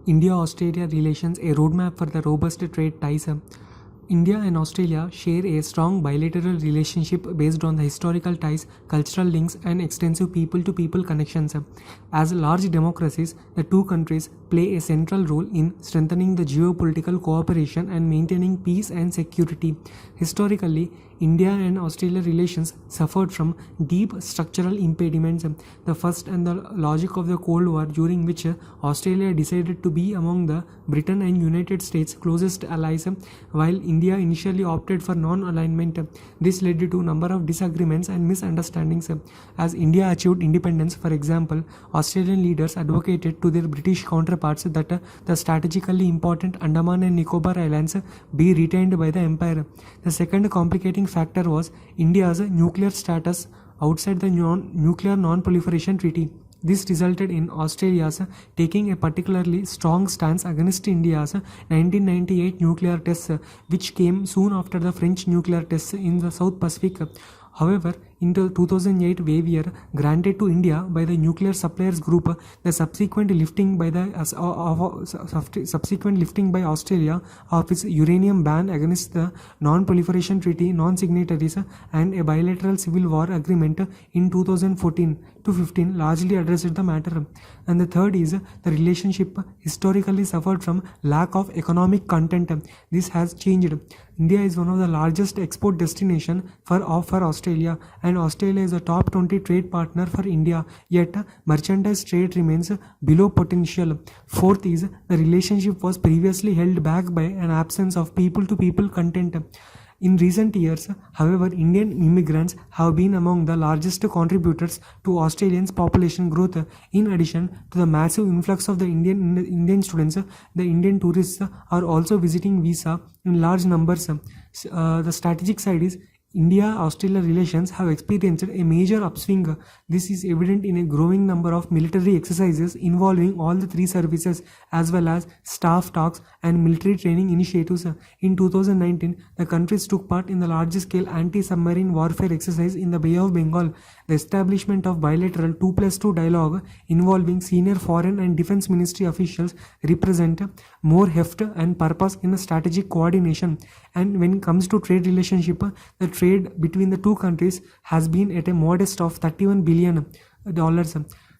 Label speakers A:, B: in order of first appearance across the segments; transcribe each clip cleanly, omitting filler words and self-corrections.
A: India-Australia relations, a roadmap for the robust trade ties. India and Australia share a strong bilateral relationship based on the historical ties, cultural links, and extensive people-to-people connections. As large democracies, the two countries play a central role in strengthening the geopolitical cooperation and maintaining peace and security. Historically, India and Australia relations suffered from deep structural impediments. The first and the logic of the Cold War, during which Australia decided to be among the Britain and United States' closest allies, while India initially opted for non-alignment. This led to a number of disagreements and misunderstandings. As India achieved independence, for example, Australian leaders advocated to their British counterparts that the strategically important Andaman and Nicobar Islands be retained by the empire. The second complicating factor was India's nuclear status outside the Nuclear Non-Proliferation Treaty. This resulted in Australia's taking a particularly strong stance against India's 1998 nuclear tests, which came soon after the French nuclear tests in the South Pacific. However, in the 2008 waiver granted to India by the Nuclear Suppliers Group, the subsequent lifting by Australia of its uranium ban against the Non-Proliferation Treaty non-signatories and a bilateral civil war agreement in 2014-15 largely addressed the matter. And the third is the relationship historically suffered from lack of economic content. This has changed. India is one of the largest export destination for Australia, and Australia is a top 20 trade partner for India, yet merchandise trade remains below potential. Fourth is the relationship was previously held back by an absence of people-to-people content. In recent years, however, Indian immigrants have been among the largest contributors to Australians' population growth. In addition to the massive influx of the Indian students, the Indian tourists are also visiting visa in large numbers. The strategic side is India-Australia relations have experienced a major upswing. This is evident in a growing number of military exercises involving all the three services, as well as staff talks and military training initiatives. In 2019, the countries took part in the large-scale anti-submarine warfare exercise in the Bay of Bengal. The establishment of bilateral 2+2 dialogue involving senior foreign and defense ministry officials represent more heft and purpose in strategic coordination. And when it comes to trade relationship, the trade between the two countries has been at a modest of $31 billion,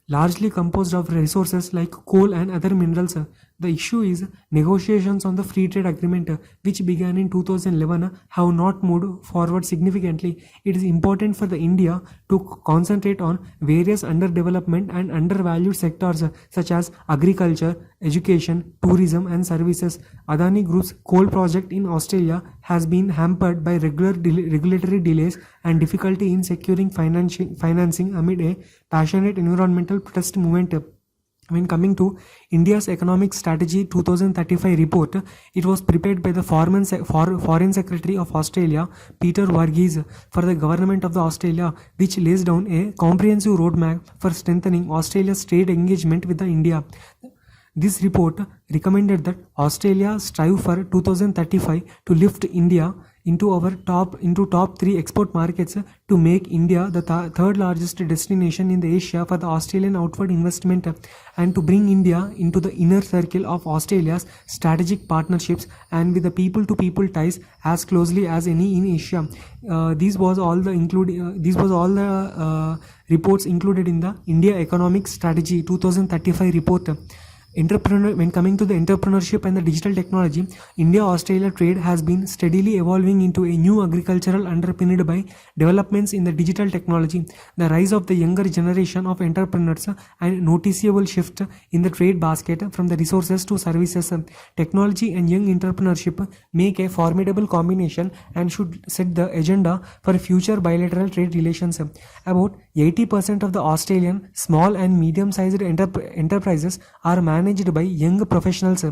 A: largely composed of resources like coal and other minerals. The issue is negotiations on the free trade agreement, which began in 2011, have not moved forward significantly. It is important for the India to concentrate on various underdevelopment and undervalued sectors such as agriculture, education, tourism and services. Adani Group's coal project in Australia has been hampered by regulatory delays and difficulty in securing financing amid a passionate environmental protest movement. When coming to India's Economic Strategy 2035 report, it was prepared by the Foreign Secretary of Australia, Peter Varghese, for the government of Australia, which lays down a comprehensive roadmap for strengthening Australia's trade engagement with India. This report recommended that Australia strive for 2035 to lift India into top 3 export markets to make India the third largest destination in the Asia for the Australian outward investment, and to bring India into the inner circle of Australia's strategic partnerships and with the people-to-people ties as closely as any in Asia. These was all the reports included in the India Economic Strategy 2035 report. When coming to the entrepreneurship and the digital technology, India-Australia trade has been steadily evolving into a new agricultural underpinned by developments in the digital technology, the rise of the younger generation of entrepreneurs, and noticeable shift in the trade basket from the resources to services. Technology and young entrepreneurship make a formidable combination and should set the agenda for future bilateral trade relations. About 80% of the Australian small and medium-sized enterprises are managed by young professionals.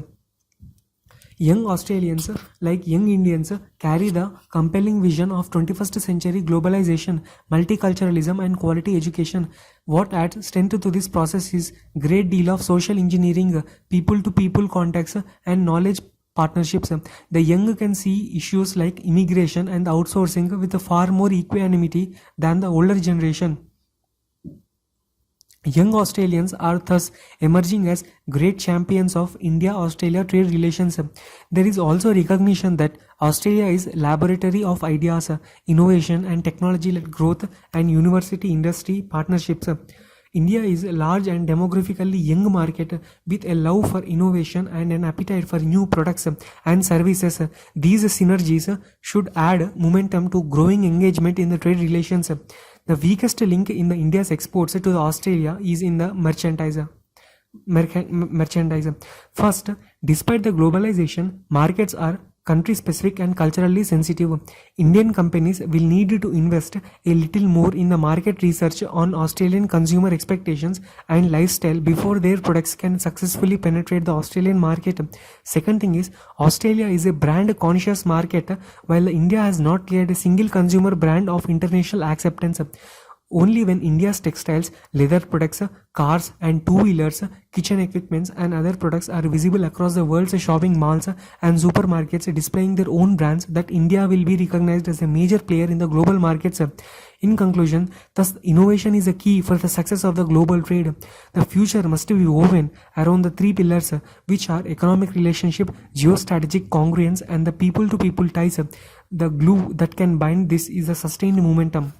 A: Young Australians, like young Indians, carry the compelling vision of 21st century globalization, multiculturalism and quality education. What adds strength to this process is great deal of social engineering, people-to-people contacts and knowledge partnerships. The young can see issues like immigration and outsourcing with a far more equanimity than the older generation. Young Australians are thus emerging as great champions of India-Australia trade relations. There is also recognition that Australia is laboratory of ideas, innovation and technology-led growth and university-industry partnerships. India is a large and demographically young market with a love for innovation and an appetite for new products and services. These synergies should add momentum to growing engagement in the trade relations. The weakest link in the India's exports to Australia is in the merchandise. First, despite the globalization, markets are country specific and culturally sensitive. Indian companies will need to invest a little more in the market research on Australian consumer expectations and lifestyle before their products can successfully penetrate the Australian market. Second thing is, Australia is a brand conscious market while India has not yet a single consumer brand of international acceptance. Only when India's textiles, leather products, cars and two-wheelers, kitchen equipments and other products are visible across the world's shopping malls and supermarkets displaying their own brands that India will be recognized as a major player in the global markets. In conclusion, thus innovation is a key for the success of the global trade. The future must be woven around the three pillars which are economic relationship, geostrategic congruence and the people-to-people ties. The glue that can bind this is a sustained momentum.